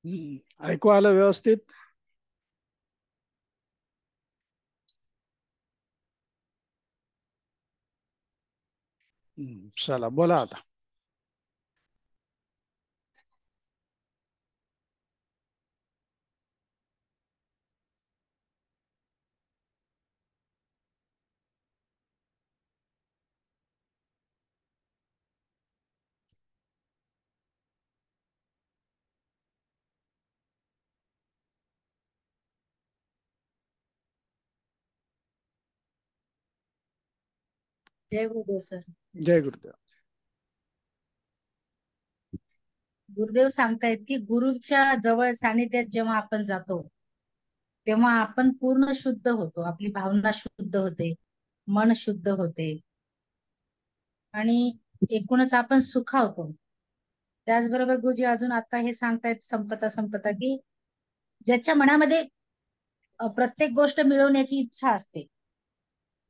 ऐकू आलं व्यवस्थित? चला बोला आता. जय गुरुदेव सर. जय गुरुदेव. गुरुदेव सांगतायत की गुरुच्या जवळ सानिध्यात जेव्हा आपण जातो तेव्हा आपण पूर्ण शुद्ध होतो, आपली भावना शुद्ध होते, मन शुद्ध होते आणि एकूणच आपण सुखावतो. त्याचबरोबर गुरुजी अजून आता हे सांगतायत संपता संपता की ज्याच्या मनामध्ये प्रत्येक गोष्ट मिळवण्याची इच्छा असते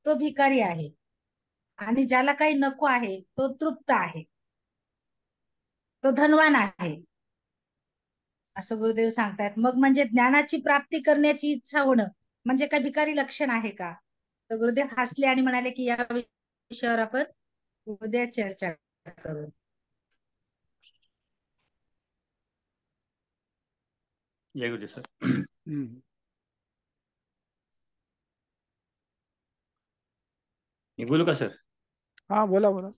तो भिकारी आहे, आणि ज्याला काही नको आहे तो तृप्त आहे, तो धनवान आहे, असं गुरुदेव सांगतायत. मग म्हणजे ज्ञानाची प्राप्ती करण्याची इच्छा होणं म्हणजे काय भिकारी लक्षण आहे का? तर गुरुदेव हसले आणि म्हणाले की या विषयावर आपण उद्या चर्चा करू. जय गुरुदेव सर. हम्म. मी बोलू का सर? हा बोला बोला.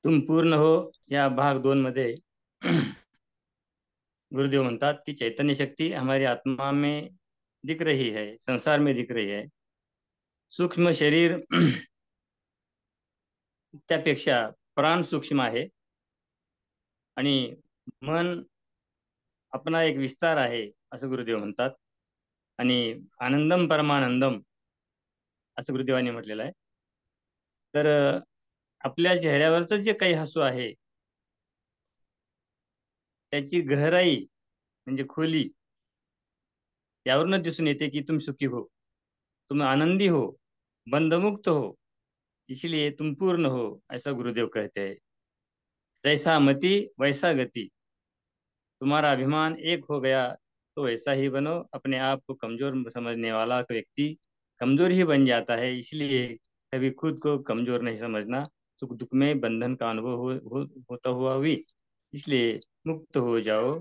तुम पूर्ण हो या भाग 2 मध्ये गुरुदेव म्हणतात की चैतन्य शक्ति हमारी आत्मा में दिख रही है, संसार में दिख रही है. सूक्ष्म शरीर त्यापेक्षा प्राण सूक्ष्म आहे आणि मन आपला एक विस्तार आहे असं गुरुदेव म्हणतात. आणि आनंदम परमानंदम असं गुरुदेवांनी म्हटलेलं आहे. तर आपल्या चेहऱ्यावरचं जे काही हसू आहे त्याची गहराई म्हणजे खोली यावरूनच दिसून येते कि तुम सुखी हो, तुम आनंदी हो, बंधमुक्त हो, इसलिए तुम पूर्ण हो, ऐसा गुरुदेव कहते हैं. जैसा मति वैसा गति, तुम्हारा अभिमान एक हो गया तो ऐसा ही बनो. अपने आप को कमजोर समझने वाला व्यक्ति कमजोर ही बन जाता है, इसलिए कभी खुद को कमजोर नहीं समझना. सुख दुख में बंधन का अनुभव होता हुआ भी, इसलिए मुक्त हो जाओ.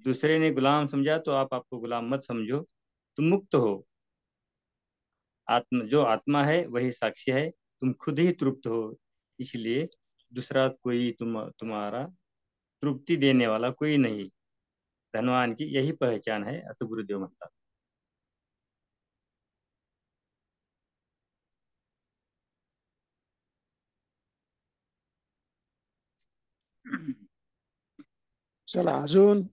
दूसरे ने गुलाम समझा तो आप आपको गुलाम मत समझो, तुम मुक्त हो. जो आत्मा है वही साक्षी है, तुम खुद ही तृप्त हो, इसलिए दूसरा कोई तुम्हारा तृप्ति देने वाला कोई नहीं. धनवान की यही पहचान है असं गुरुदेव म्हणतात. चला अजून.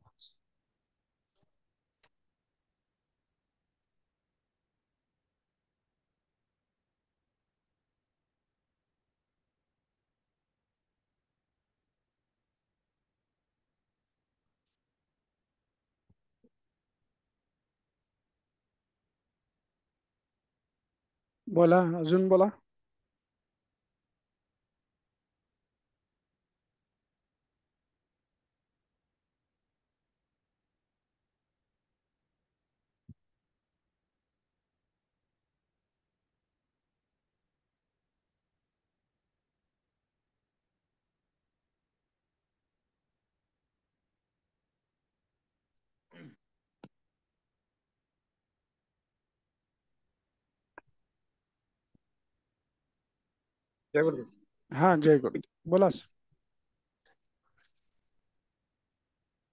बोला अजून बोला. जय गुरुदेव. हा जय गुरुदेव बोला.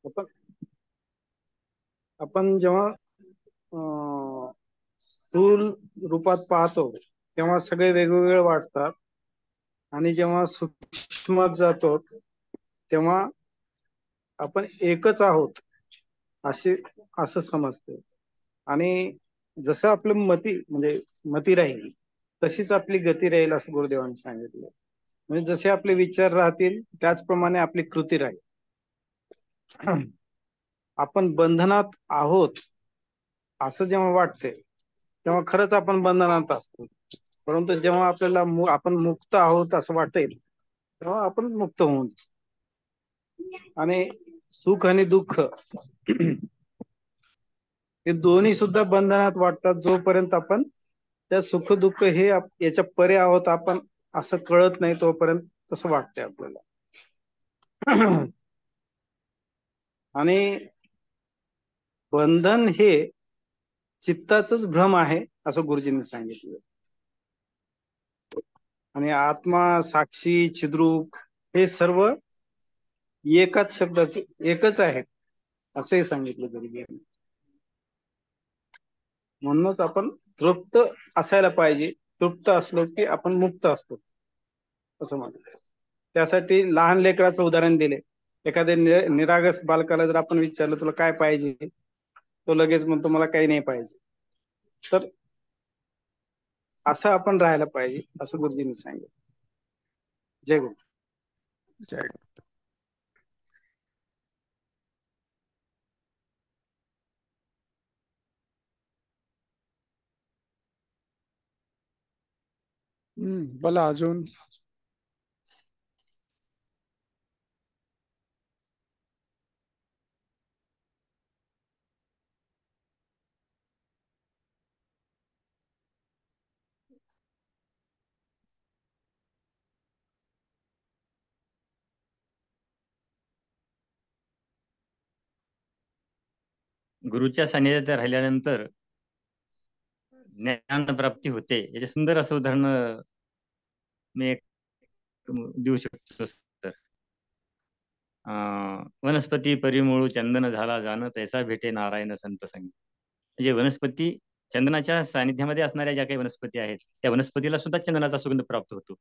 आपण आपण जेव्हा स्थूल रूपात पाहतो तेव्हा सगळे वेगवेगळे वाटतात, आणि जेव्हा सूक्ष्मात जातो तेव्हा आपण एकच आहोत असे असं समजते. आणि जसं आपलं मती राहील तशीच आपली गती राहील असं गुरुदेवांनी सांगितलं. म्हणजे जसे आपले विचार राहतील त्याचप्रमाणे आपली कृती राहील. आपण बंधनात आहोत असं जेव्हा वाटते तेव्हा खरंच आपण बंधनात असतो, परंतु जेव्हा आपल्याला आपण मुक्त आहोत असं वाटेल तेव्हा आपण मुक्त होऊन आणि सुख आणि दुःख हे दोन्ही सुद्धा बंधनात वाटतात, जोपर्यंत आपण त्या सुख दुःख हे याच्या परे आहोत आपण असं कळत नाही तोपर्यंत तसं वाटतंय आपल्याला. आणि बंधन हे चित्ताचंच भ्रम आहे असं गुरुजींनी सांगितलं. आणि आत्मा, साक्षी, चिद्रूप हे सर्व एकाच शब्दाचे एकच आहेत असंही सांगितलं गुरुजींनी. म्हणूनच आपण तृप्त असायला पाहिजे. तृप्त असलो की आपण मुक्त असतो असं म्हणतात. त्यासाठी लहान लेकराचं उदाहरण दिले. एखाद्या निरागस बालकाला जर आपण विचारलं तुला काय पाहिजे, तो लगेच म्हणतो मला काही नाही पाहिजे. तर असं आपण राहायला पाहिजे असं गुरुजींनी सांगितलं. जय गुरु. जय गुरु. बोला अजून. गुरुच्या सानिध्यात राहिल्यानंतर ज्ञान प्राप्ती होते. याचे सुंदर असं उदाहरण मी एक देऊ शकतो सर. वनस्पती परिमूळ चंदन झाला जाण, तैसा भेटे नारायण संत संगी. म्हणजे वनस्पती चंदनाच्या सानिध्यामध्ये असणाऱ्या ज्या काही वनस्पती आहेत त्या वनस्पतीला सुद्धा चंदनाचा सुगंध प्राप्त होतो,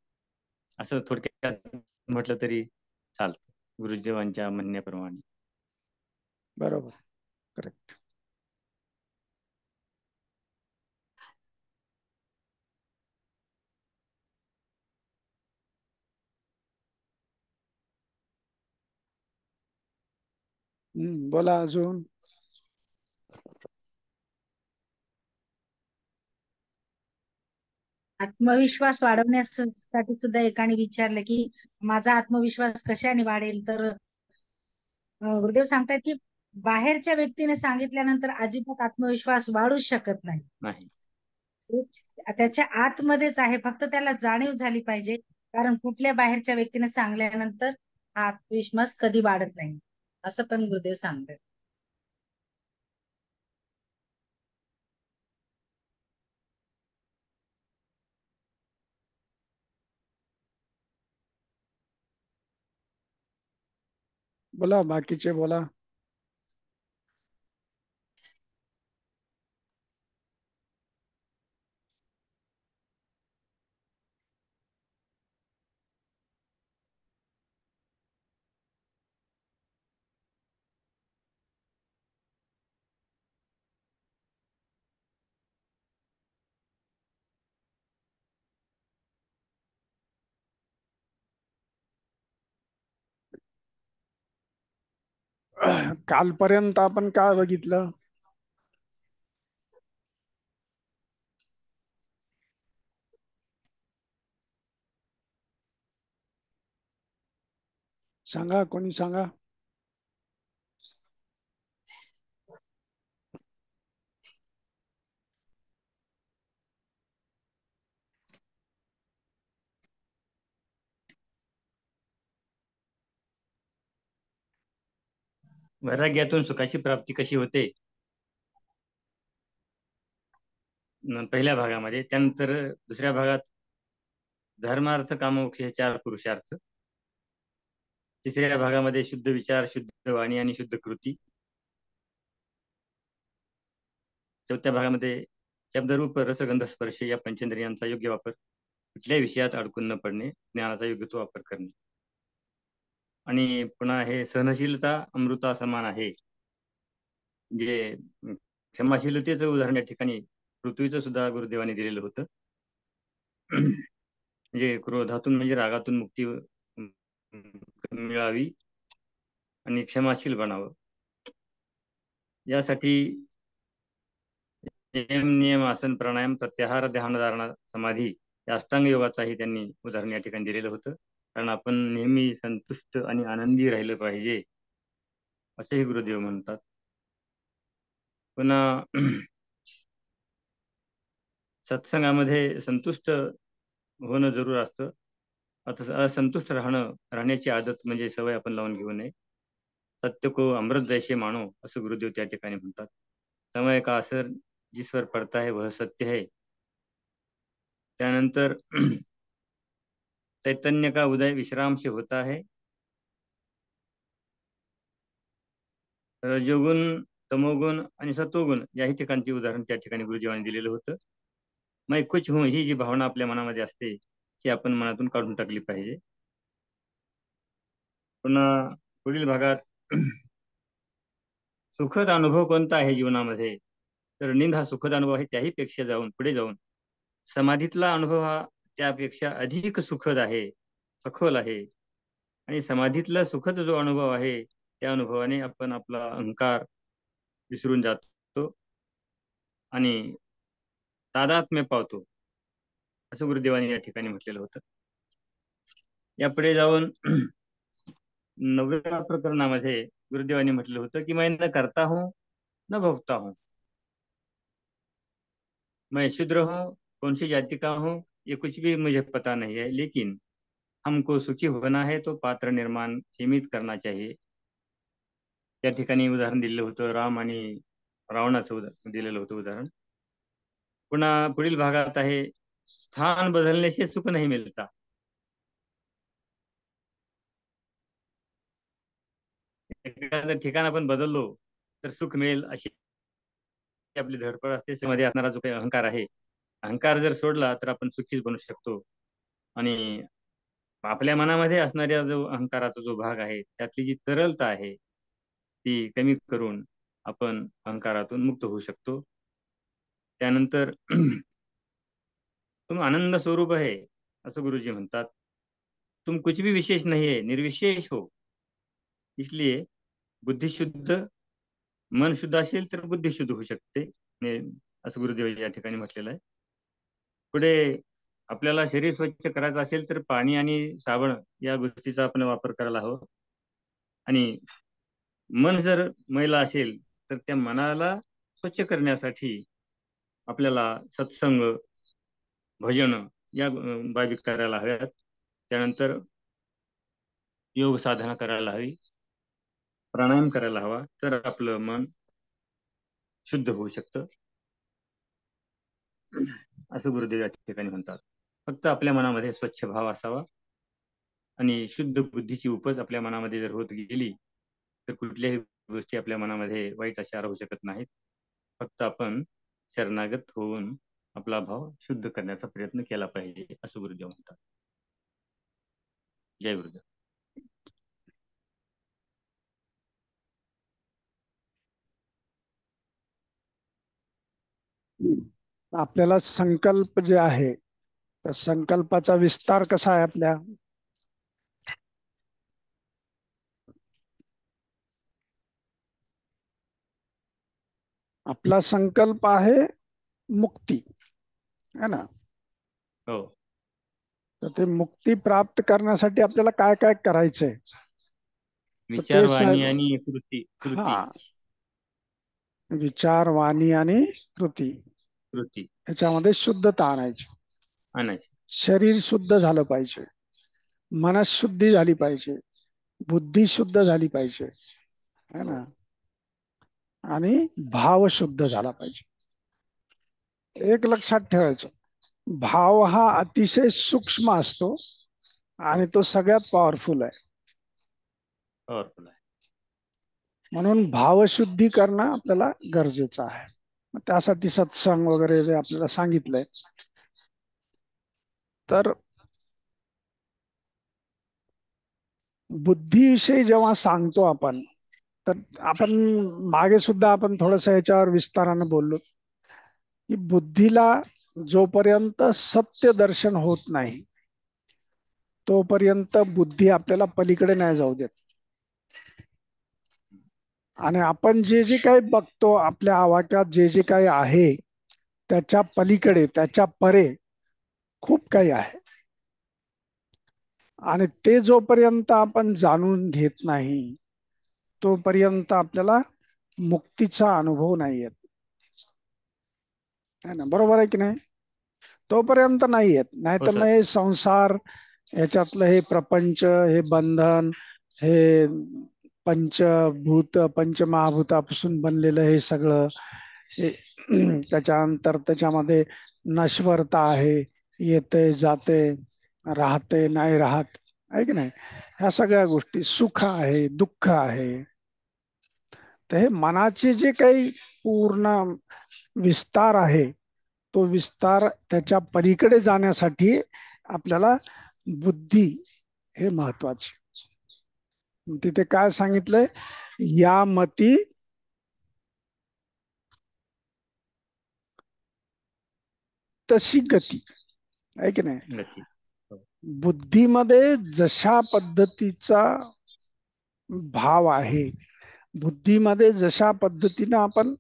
असं थोडक्यात म्हटलं तरी चालतं गुरुदेवांच्या म्हणण्याप्रमाणे. बरोबर, करेक्ट. बोला अजून. आत्मविश्वास वाढवण्यासाठी सुद्धा एकाने विचारलं की माझा आत्मविश्वास कशाने वाढेल, तर गुरुदेव सांगतात की बाहेरच्या व्यक्तीने सांगितल्यानंतर अजिबात आत्मविश्वास वाढूच शकत नाही. त्याच्या आतमध्येच आहे, फक्त त्याला जाणीव झाली पाहिजे. कारण कुठल्या बाहेरच्या व्यक्तीने सांगल्यानंतर हा आत्मविश्वास कधी वाढत नाही, असं पण गुरुदेव सांगतात. बोला बाकीचे बोला. कालपर्यंत आपण काय बघितलं? सांगा, कोणी सांगा. वैराग्यातून सुखाची प्राप्ती कशी होते पहिल्या भागामध्ये. त्यानंतर दुसऱ्या भागात धर्मार्थ कामोक्ष हे 4 पुरुषार्थ. तिसऱ्या भागामध्ये शुद्ध विचार, शुद्ध वाणी आणि शुद्ध कृती. चौथ्या भागामध्ये शब्दरूप रसगंध स्पर्श या पंचेंद्रियांचा योग्य वापर, कुठल्याही विषयात अडकून न पडणे, ज्ञानाचा योग्य तो वापर करणे. आणि पुन्हा हे सहनशीलता अमृता समान आहे. जे क्षमाशीलतेचं उदाहरण या ठिकाणी पृथ्वीचं सुद्धा गुरुदेवाने दिलेलं होतं. म्हणजे क्रोधातून म्हणजे रागातून मुक्ती मिळावी आणि क्षमाशील बनावं, यासाठी नियम, आसन, प्राणायाम, प्रत्याहार, ध्यान, धारणा, समाधी या अष्टांग योगाचाही त्यांनी उदाहरण या ठिकाणी दिलेलं होतं. कारण आपण नेहमी संतुष्ट आणि आनंदी राहिलं पाहिजे असेही गुरुदेव म्हणतात. पुन्हा सत्संगामध्ये संतुष्ट होणं जरूर असतं. आता असंतुष्ट राहण्याची आदत म्हणजे सवय आपण लावून घेऊ नये. सत्य को अमृत जैसे मानो असं गुरुदेव त्या ठिकाणी म्हणतात. समय का असर जिस पर पड़ता है वह सत्य है. त्यानंतर चैतन्य का उदय विश्राम से होता है. रजोगुण, तमोगुण आणि सत्वगुण याही ठिकाणचे उदाहरण त्या ठिकाणी गुरुदेवांनी दिलेलं होतं. मैं कुछ हूं ही जी भावना आपल्या मनामध्ये असते ती आपण मनातून काढून टाकली पाहिजे. पुन्हा पुढील भागात सुखद अनुभव कोणता आहे जीवनामध्ये, तर निंद हा सुखद अनुभव आहे. त्याही पेक्षा पुढे जाऊन समाधीतला अनुभव हा त्यापेक्षा अधिक सुखद आहे, सखोल आहे. आणि समाधीतला सुखद जो अनुभव आहे त्या अनुभवाने आपण आपला अहंकार विसरून जातो आणि तादात्म्य पावतो असं गुरुदेवांनी या ठिकाणी म्हटलेलं होतं. यापुढे जाऊन 9व्या प्रकरणामध्ये गुरुदेवांनी म्हटलं होतं की मैं न करता हूं न भोगता हूं, मैं शूद्र हूं, कौन सी जाति का हूं ये कुछ भी मुझे पता नहीं है, लेकिन हमको सुखी होना है तो पात्र निर्माण सीमित करना चाहिए. त्या ठिकाणी उदाहरण दिलेलं होतं राम आणि रावणाचं दिलेलं होतं उदाहरण. पुन्हा पुढील भागात आहे स्थान बदलने से सुख नहीं मिलता. एखादं ठिकाण आपण बदललो तर सुख मिळेल अशी आपली धडपड असते. मध्ये असणारा जो काही अहंकार आहे, अहंकार जर सोडला तर आपण सुखीच बनू शकतो. आणि आपल्या मनामध्ये असणाऱ्या जो अहंकाराचा जो भाग आहे त्यातली जी तरलता आहे ती कमी करून आपण अहंकारातून मुक्त होऊ शकतो. त्यानंतर तुम आनंद स्वरूप आहे असं गुरुजी म्हणतात. तुम कुछ भी विशेष नहीं है, निर्विशेष हो. इसलिए बुद्धी शुद्ध, मन शुद्ध असेल तर बुद्धी शुद्ध होऊ शकते असं गुरुदेव या ठिकाणी म्हटलेलं आहे. पुढे आपल्याला शरीर स्वच्छ करायचं असेल तर पाणी आणि साबण या गोष्टीचा आपण वापर करायला हवं. आणि मन जर मैला असेल तर त्या मनाला स्वच्छ करण्यासाठी आपल्याला सत्संग, भजन या बाबी करायला हव्यात. त्यानंतर योग साधना करायला हवी, प्राणायाम करायला हवा, तर आपलं मन शुद्ध होऊ शकतं असं गुरुदेव या ठिकाणी म्हणतात. फक्त आपल्या मनामध्ये स्वच्छ भाव असावा आणि शुद्ध बुद्धीची उपज आपल्या मनामध्ये जर होत गेली तर कुठल्याही गोष्टी आपल्या मनामध्ये वाईट अशा राहू शकत नाहीत. फक्त आपण शरणागत होऊन आपला भाव शुद्ध करण्याचा प्रयत्न केला पाहिजे असं गुरुदेव म्हणतात. जय गुरुदेव. आपल्याला संकल्प जे आहे त्या संकल्पाचा विस्तार कसा आहे आपल्या आपला संकल्प आहे मुक्ती है ना. हो. तर ते मुक्ती प्राप्त करण्यासाठी आपल्याला काय काय करायचंय विचार, वाणी आणि कृती. हा, विचार, वाणी आणि कृती याच्यामध्ये शुद्धता आणायची. शरीर शुद्ध झालं पाहिजे, मनशुद्धी झाली पाहिजे, बुद्धी शुद्ध झाली पाहिजे है ना, आणि भाव शुद्ध झाला पाहिजे. एक लक्षात ठेवायचं, भाव हा अतिशय सूक्ष्म असतो आणि तो सगळ्यात पॉवरफुल आहे. म्हणून भावशुद्धी करणं आपल्याला गरजेचं आहे. त्यासाठी सत्संग वगैरे जे आपल्याला सांगितलंय, तर बुद्धीविषयी जेव्हा सांगतो आपण, तर आपण मागे सुद्धा आपण थोडस याच्यावर विस्तारानं बोललो की बुद्धीला जोपर्यंत सत्य दर्शन होत नाही तोपर्यंत बुद्धी आपल्याला पलीकडे नाही जाऊ देत. आणि आपण जे जे काही बघतो आपल्या आवाक्यात, जे जे काही आहे त्याच्या पलीकडे, त्याच्या परे खूप काही आहे. आणि ते जोपर्यंत आपण जाणून घेत नाही तोपर्यंत आपल्याला मुक्तीचा अनुभव नाही येत, है ना? बरोबर आहे की नाही? तोपर्यंत नाही येत. नाही तर मग हे संसार, याच्यातलं हे प्रपंच, हे बंधन, हे पंचभूत पंचमहाभूतापासून बनलेलं हे सगळं, त्याच्यानंतर त्याच्यामध्ये नश्वरता आहे, येते जाते, राहते नाही राहत, आहे की नाही? ह्या सगळ्या गोष्टी, सुख आहे दुःख आहे. तर हे मनाचे जे काही पूर्ण विस्तार आहे, तो विस्तार त्याच्या पलीकडे जाण्यासाठी आपल्याला बुद्धी हे महत्वाची. तिथे काय सांगितलंय? या मती तशी गती, आहे की नाही? बुद्धीमध्ये जशा पद्धतीचा भाव आहे, बुद्धीमध्ये जशा पद्धतीनं आपण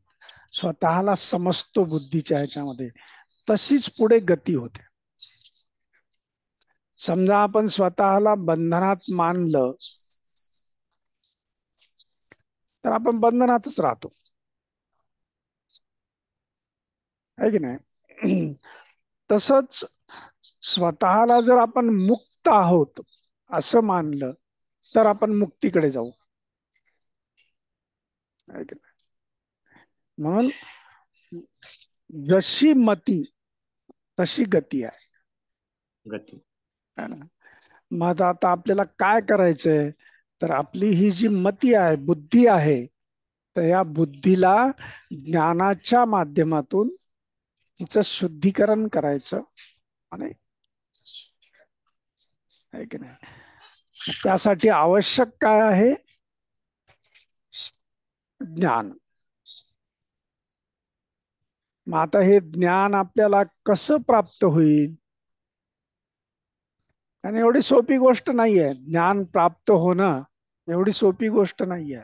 स्वतःला समजतो बुद्धीच्या ह्याच्यामध्ये, तशीच पुढे गती होते. समजा आपण स्वतःला बंधनात मानलं तर आपण बंधनातच राहतो, आहे की नाही? तसंच स्वतःला जर आपण मुक्त आहोत असं मानलं तर आपण मुक्तीकडे जाऊ, आहे की नाही? म्हणून जशी मती तशी गती आहे, गती, है ना? मग आता आपल्याला काय करायचंय? तर आपली ही जी मती आहे, बुद्धी आहे, तर या बुद्धीला ज्ञानाच्या माध्यमातून तिचं शुद्धीकरण करायचं, आणि आहे की नाही? त्यासाठी आवश्यक काय आहे? ज्ञान. मग आता हे ज्ञान आपल्याला कसं प्राप्त होईल? आणि एवढी सोपी गोष्ट नाहीये. ज्ञान प्राप्त होणं एवढी सोपी गोष्ट नाहीये.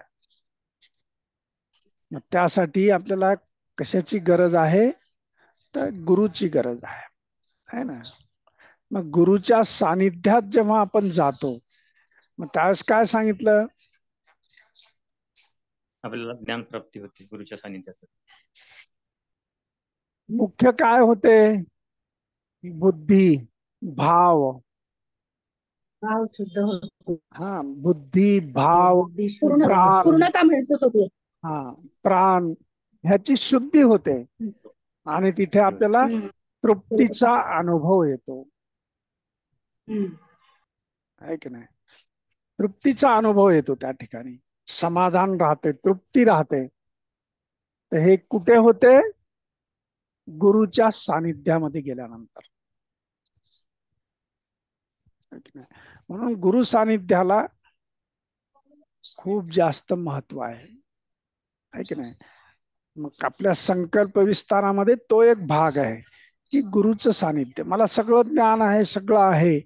त्यासाठी आपल्याला कशाची गरज आहे? तर गुरुची गरज आहे ना? मग गुरुच्या सानिध्यात जेव्हा आपण जातो, मग त्यावेळेस काय सांगितलं? आपल्याला ज्ञान प्राप्ती होते गुरुच्या सानिध्यात. मुख्य काय होते? बुद्धी, भाव, भाव शुद्ध होतो. हा, बुद्धी, भाव, प्राण, पूर्णता महसूस होते. हा, प्राण ह्याची शुद्धी होते, आणि तिथे आपल्याला तृप्तीचा अनुभव येतो, आहे की नाही? तृप्तीचा अनुभव येतो त्या ठिकाणी, समाधान राहते, तृप्ती राहते. तर हे कुठे होते? गुरुच्या सानिध्यामध्ये गेल्यानंतर. म्हणून गुरु सानिध्याला खूप जास्त महत्व आहे की नाही? मग आपल्या संकल्प विस्तारामध्ये तो एक भाग आहे की गुरुचं सानिध्य. मला सगळं ज्ञान आहे, सगळं आहे,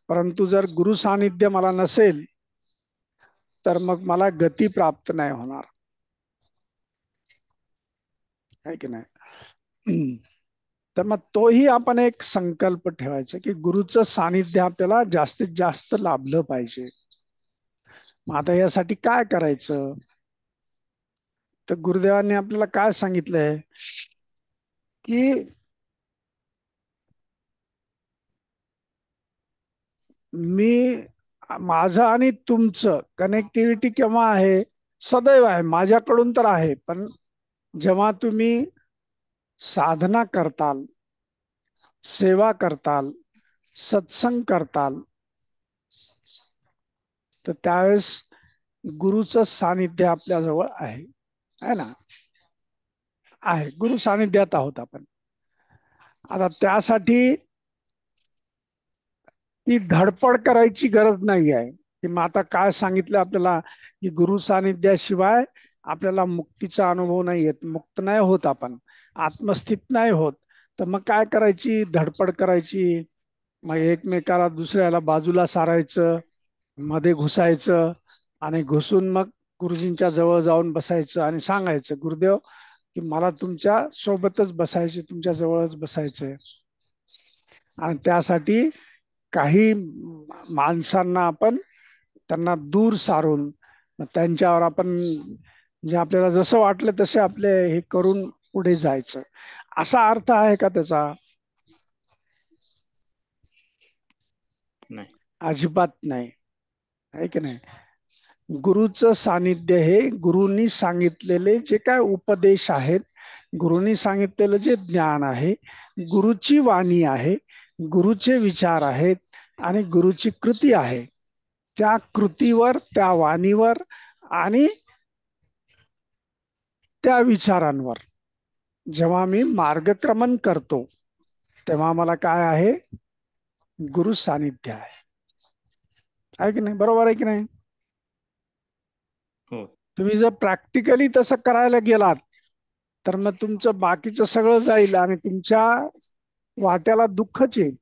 परंतु जर गुरु सानिध्य मला नसेल तर मग मला गती प्राप्त नाही होणार, आहे की नाही? तर मग तोही आपण एक संकल्प ठेवायचा की गुरुचं सानिध्य आपल्याला जास्तीत जास्त लाभलं पाहिजे. मग आता यासाठी काय करायचं? तर गुरुदेवांनी आपल्याला काय सांगितलंय की मी, माझं आणि तुमचं कनेक्टिव्हिटी केव्हा आहे? सदैव आहे. माझ्याकडून तर आहे, पण जेव्हा तुम्ही साधना करताल, सेवा करताल, सत्संग करताल, तर त्यावेळेस गुरुचं सानिध्य आपल्या जवळ आहे ना? आहे, गुरु सानिध्यात आहोत आपण. आता त्यासाठी ती धडपड करायची गरज नाही आहे की मग आता काय सांगितलं आपल्याला की गुरु सानिध्याशिवाय आपल्याला मुक्तीचा अनुभव नाही येत, मुक्त नाही होत, आपण आत्मस्थित नाही होत. तर मग काय करायची? धडपड करायची. मग एकमेकाला, दुसऱ्याला बाजूला सारायचं, मध्ये घुसायचं, आणि घुसून मग गुरुजींच्या जवळ जाऊन बसायचं आणि सांगायचं, गुरुदेव की मला तुमच्या सोबतच बसायचे, तुमच्या जवळच बसायचंय. आणि त्यासाठी काही माणसांना आपण त्यांना दूर सारून त्यांच्यावर आपण म्हणजे आपल्याला जसं वाटलं तसे आपले हे करून पुढे जायचं, असा अर्थ आहे का त्याचा? नाही, अजिबात नाही, आहे की नाही. गुरुचं सानिध्य हे गुरूंनी सांगितलेले जे काय उपदेश आहेत, गुरुंनी सांगितलेलं जे ज्ञान आहे, गुरुची वाणी आहे, गुरुचे विचार आहेत आणि गुरुची कृती आहे, त्या कृतीवर, त्या वाणीवर आणि त्या विचारांवर जेव्हा मी मार्गक्रमण करतो तेव्हा मला काय आहे? गुरु सानिध्य आहे की नाही? बरोबर आहे की नाही? तुम्ही जर प्रॅक्टिकली तसं करायला गेलात तर मग तुमचं बाकीचं सगळं जाईल आणि तुमच्या वाट्याला दुःखच येईल.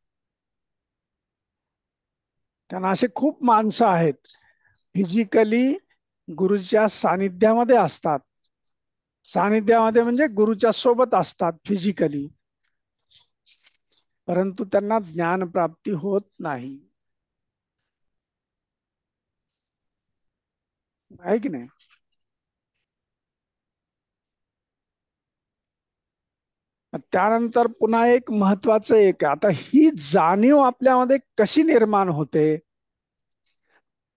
त्यांना असे खूप माणसं आहेत फिजिकली गुरुच्या सानिध्यामध्ये असतात, सानिध्यामध्ये म्हणजे गुरुच्या सोबत असतात फिजिकली, परंतु त्यांना ज्ञान प्राप्ती होत नाही, आहे की नाही? त्यानंतर पुन्हा एक महत्वाचं एक, आता ही जाणीव आपल्यामध्ये कशी निर्माण होते?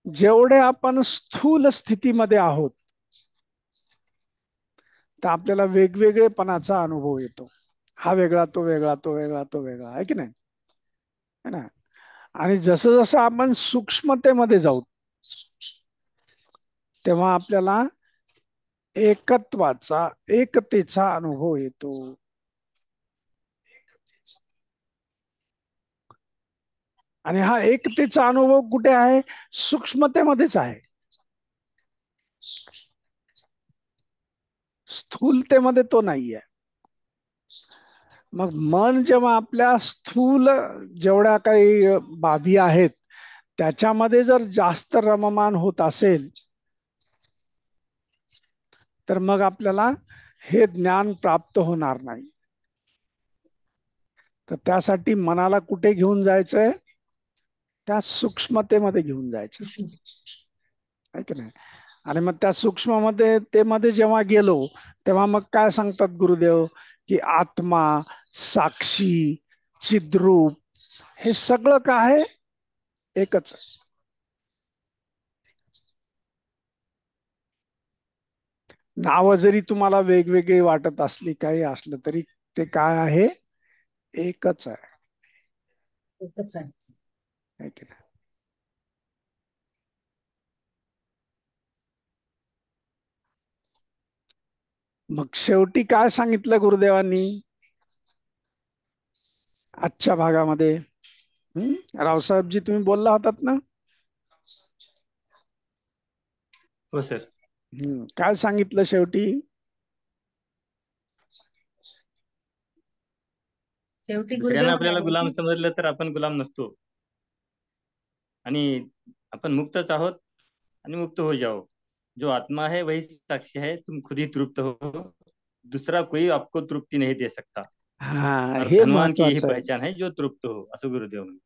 जेवढे आपण स्थूल स्थितीमध्ये आहोत तर आपल्याला वेगवेगळेपणाचा अनुभव येतो. हा वेगळा, तो वेगळा, तो वेगळा, तो वेगळा, आहे की नाही? है ना? आणि जसं जसं आपण सूक्ष्मतेमध्ये जाऊ तेव्हा आपल्याला एकत्वाचा, एकतेचा अनुभव येतो. आणि हा एकतेचा अनुभव कुठे आहे? सूक्ष्मतेमध्येच आहे. स्थूलतेमध्ये तो नाहीये. मग मन जेव्हा आपल्या स्थूल जेवढ्या काही बाबी आहेत त्याच्यामध्ये जर जास्त रममान होत असेल तर मग आपल्याला हे ज्ञान प्राप्त होणार नाही. तर त्यासाठी मनाला कुठे घेऊन जायचंय? त्या सूक्ष्मतेमध्ये घेऊन जायचं, आहे की नाही? आणि मग त्या सूक्ष्ममध्ये ते मध्ये जेव्हा गेलो तेव्हा मग काय सांगतात गुरुदेव की आत्मा, साक्षी, चिद्रूप हे सगळं काय आहे? एकच. नाव जरी तुम्हाला वेगवेगळी वाटत असली, काही असलं तरी ते काय आहे? एकच आहे, एकच आहे. है की नाही? मग शेवटी काय सांगितलं गुरुदेवांनी आजच्या भागामध्ये? रावसाहेबजी तुम्ही बोलला होतात ना? हो सर. काय सांगितलं शेवटी? शेवटी दुसऱ्यांना गुरुदेव आपल्याला म्हणाले गुलाम की समजलं तर आपण गुलाम नसतो आणि आपण मुक्तच आहोत आणि मुक्त हो जाओ. जो आत्मा है वही साक्षी है, तुम खुद ही तृप्त हो, दूसरा कोई आपको तृप्ति नहीं दे सकता. हा, और हे धनवान की यही महत्वाचं आहे. पहचान है जो तृप्त हो, असं गुरुदेव म्हणे.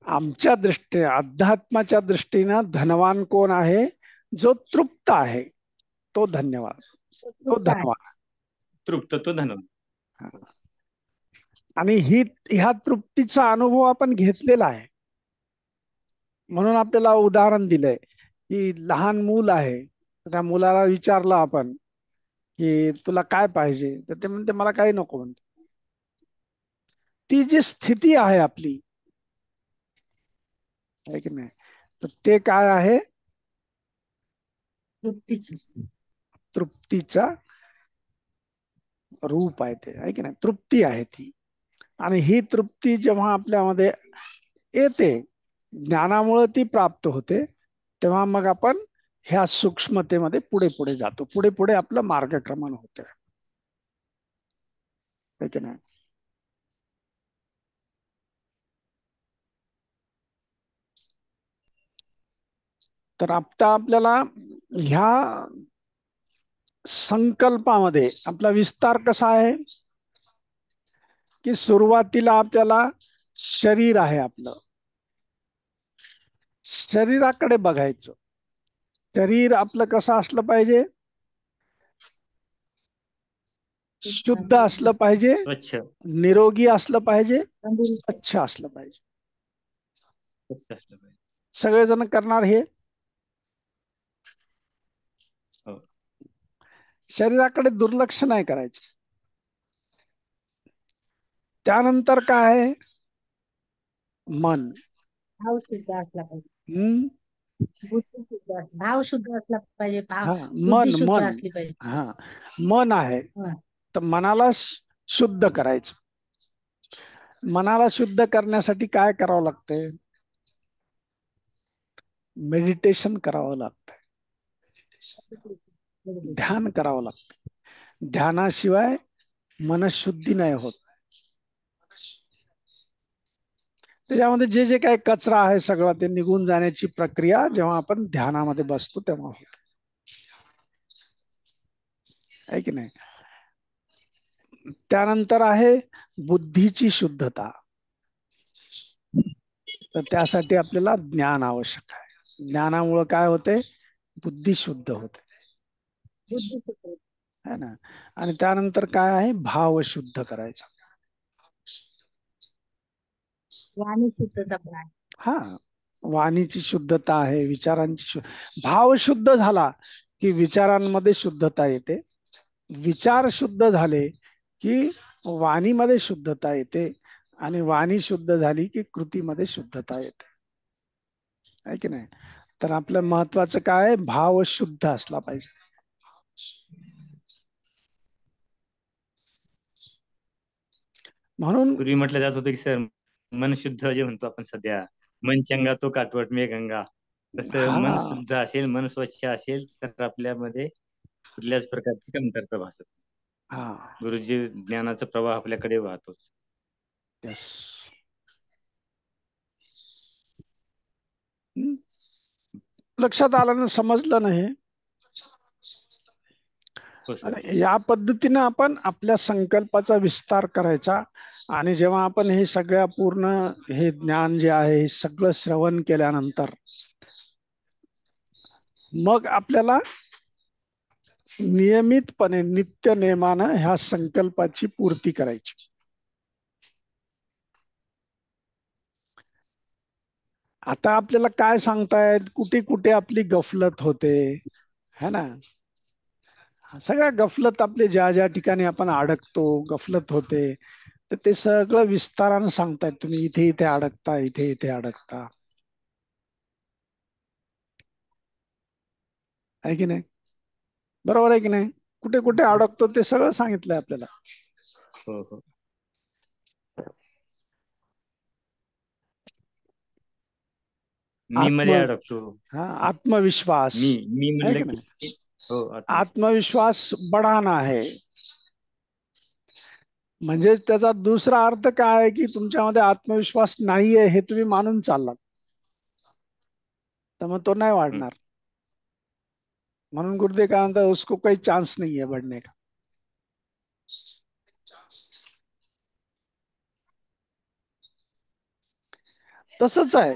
आमच्या दृष्टीने, अध्यात्माच्या दृष्टीनं धनवान कोण आहे? जो तृप्त आहे तो धन्यवाद, तो धनवान. तृप्त तो धनवान. आणि ह्या तृप्तीचा अनुभव आपण घेतलेला आहे. म्हणून आपल्याला उदाहरण दिलंय की लहान मूल आहे, त्या मुलाला विचारलं आपण की तुला काय पाहिजे, तर ते म्हणते मला काही नको म्हणते. ती जी स्थिती आहे आपली, आहे की नाही, तर ते काय आहे? तृप्तीचा रूप आहे ते, आहे की नाही? तृप्ती आहे ती. आणि ही तृप्ती जेव्हा आपल्यामध्ये येते, ज्ञानामुळे ती प्राप्त होते, तेव्हा मग आपण ह्या सूक्ष्मतेमध्ये पुढे पुढे जातो, पुढे पुढे आपलं मार्गक्रमण होतं, आहे की नाही? तर आता आपल्याला ह्या संकल्पामध्ये आपला विस्तार कसा आहे की सुरुवातीला आपल्याला शरीर आहे आपलं, शरीराकडे बघायचं. शरीर आपलं कसं असलं पाहिजे? शुद्ध असलं पाहिजे, स्वच्छ निरोगी असलं पाहिजे, स्वच्छ असलं पाहिजे. असलं पाहिजे. सगळेजण करणार हे. हो. शरीराकडे दुर्लक्ष नाही करायचं. त्यानंतर काय आहे? मन. भाव शुद्ध असला पाहिजे. हम्म. बुद्धी शुद्ध भाव शुद्ध असला पाहिजे. हा, बुद्धी मन शुद्ध मन असली पाहिजे. हा, मन आहे हं. तर मनाला शुद्ध करायचं. मनाला शुद्ध करण्यासाठी काय करावं लागतंय? मेडिटेशन करावं लागतंय, ध्यान करावं लागतं. ध्यानाशिवाय मनशुद्धी नाही होत. त्याच्यामध्ये जे जे काही कचरा आहे सगळं ते निघून जाण्याची प्रक्रिया जेव्हा आपण ध्यानामध्ये बसतो तेव्हा होते, आहे की नाही? त्यानंतर आहे बुद्धीची शुद्धता. तर त्यासाठी आपल्याला ज्ञान आवश्यक आहे. ज्ञानामुळे काय होते? बुद्धी शुद्ध होते, बुद्धी शुद्ध. है ना. आणि त्यानंतर काय आहे? भाव शुद्ध करायचा. वाणी शुद्धता पण आहे. हा, वाणीची शुद्धता आहे, विचारांची भाव शुद्ध झाला की विचारांमध्ये शुद्धता येते. विचार शुद्ध झाले की वाणीमध्ये शुद्धता येते. आणि वाणी शुद्ध झाली की कृतीमध्ये शुद्धता येते, आहे की नाही? तर आपलं महत्वाचं काय आहे? भाव शुद्ध असला पाहिजे. म्हणून पूर्वी म्हटलं जात होतं की सर, मन शुद्ध जे म्हणतो आपण सध्या, मन चंगा तो काटवट मे गंगा. तसं मन हा शुद्ध असेल, मन स्वच्छ असेल तर आपल्यामध्ये कुठल्याच प्रकारची कमतरता भासत नाही. हा, गुरुजी ज्ञानाचा प्रवाह आपल्याकडे वाहतोच. यस. लक्षात आलं ना? समजलं नाही? हो सर. आणि या पद्धतीने आपण आपल्या संकल्पाचा विस्तार करायचा. आणि जेव्हा आपण हे सगळ्या पूर्ण हे ज्ञान जे आहे हे सगळं श्रवण केल्यानंतर मग आपल्याला नियमितपणे नित्य नेमानं ह्या संकल्पाची पूर्ती करायची. आता आपल्याला काय सांगतायत? कुठे कुठे आपली गफलत होते, है ना? सगळ्या गफलत आपले ज्या ज्या ठिकाणी आपण अडकतो, गफलत होते, तर ते सगळं विस्तारानं सांगतायत. तुम्ही इथे इथे अडकता, इथे इथे अडकता, आहे की नाही? बरोबर आहे की नाही? कुठे कुठे अडकतो ते सगळं सांगितलंय आपल्याला. हो हो. मी मध्ये अडकतो. हा, आत्मविश्वास, मी आहे की म्हणलं नाही? की हो, आत्मविश्वास बढ़ाना है. म्हणजेच त्याचा दुसरा अर्थ काय आहे की तुमच्यामध्ये आत्मविश्वास नाहीये हे तुम्ही मानून चाललात, तर मग तो नाही वाढणार. म्हणून गुरुदेव काय म्हणतात? उसको काही चान्स नाही आहे बढ़ने का. तसंच आहे,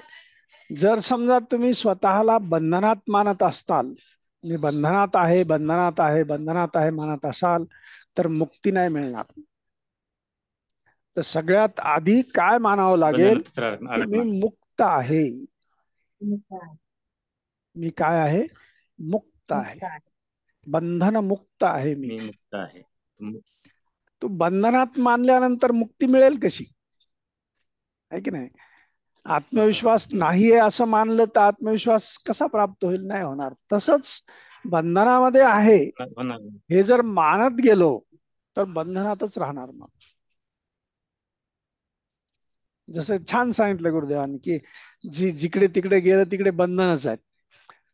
जर समजा तुम्ही स्वतःला बंधनात मानत असताल, मी बंधनात आहे, बंधनात आहे, बंधनात आहे मानत असाल, तर मुक्ती नाही मिळणार. तर सगळ्यात आधी काय मानावं लागेल? की मी मुक्त आहे. मी काय आहे? मुक्त आहे. बंधन मुक्त आहे मी. मुक्त आहे. तू बंधनात मानल्यानंतर मुक्ती मिळेल कशी, आहे की नाही? आत्मविश्वास नाहीये असं मानलं तर आत्मविश्वास कसा प्राप्त होईल? नाही होणार. तसंच बंधनामध्ये आहे हे जर मानत गेलो तर बंधनातच राहणार. मग जसं छान सांगितलं गुरुदेवांनी की जिकडे तिकडे गेलं तिकडे बंधनच आहेत.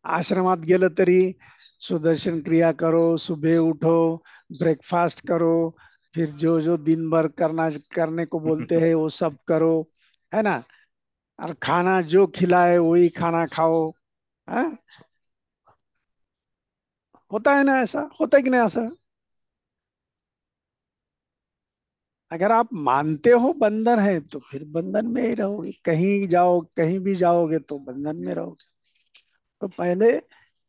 आश्रमात गेलं तरी सुदर्शन क्रिया करो, सुबह उठो, ब्रेकफास्ट करो, फिर जो जो दिन भर करने को बोलते हैं वो सब करो, है ना? और खाना जो खिलाए वही खाना खाओ. है? होता है ना ऐसा? होता है कि नहीं ऐसा? अगर आप मानते हो बंधन है तो फिर बंधन में ही रहोगे, कहीं जाओ कहीं भी जाओगे तो बंधन में रहोगे। तो पहले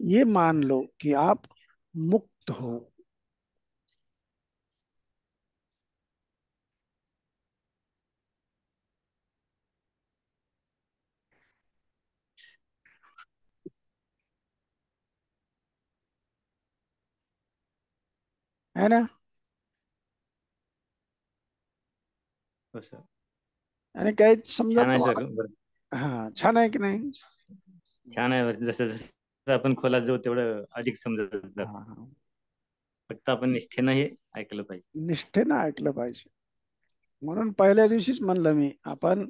ये मान लो कि आप मुक्त हो। है ना? हो सर. आणि काही समजा छान आहे सर. तुम्हाला, हा छान आहे की नाही? छान आहे. जसं जसं आपण खोलात जाऊ तेवढं अधिक समजत जातं. हा, हा. फक्त आपण निष्ठेनं हे ऐकलं पाहिजे. निष्ठेनं ऐकलं पाहिजे. म्हणून पहिल्या दिवशीच म्हणलं मी, आपण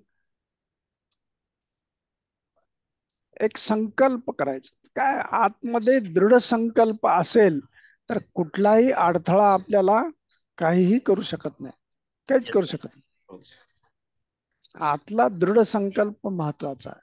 एक संकल्प करायचा. काय आतमध्ये दृढ संकल्प असेल तर कुठलाही अडथळा आपल्याला काहीही करू शकत नाही, काहीच करू शकत नाही. आतला दृढ संकल्प महत्वाचा आहे.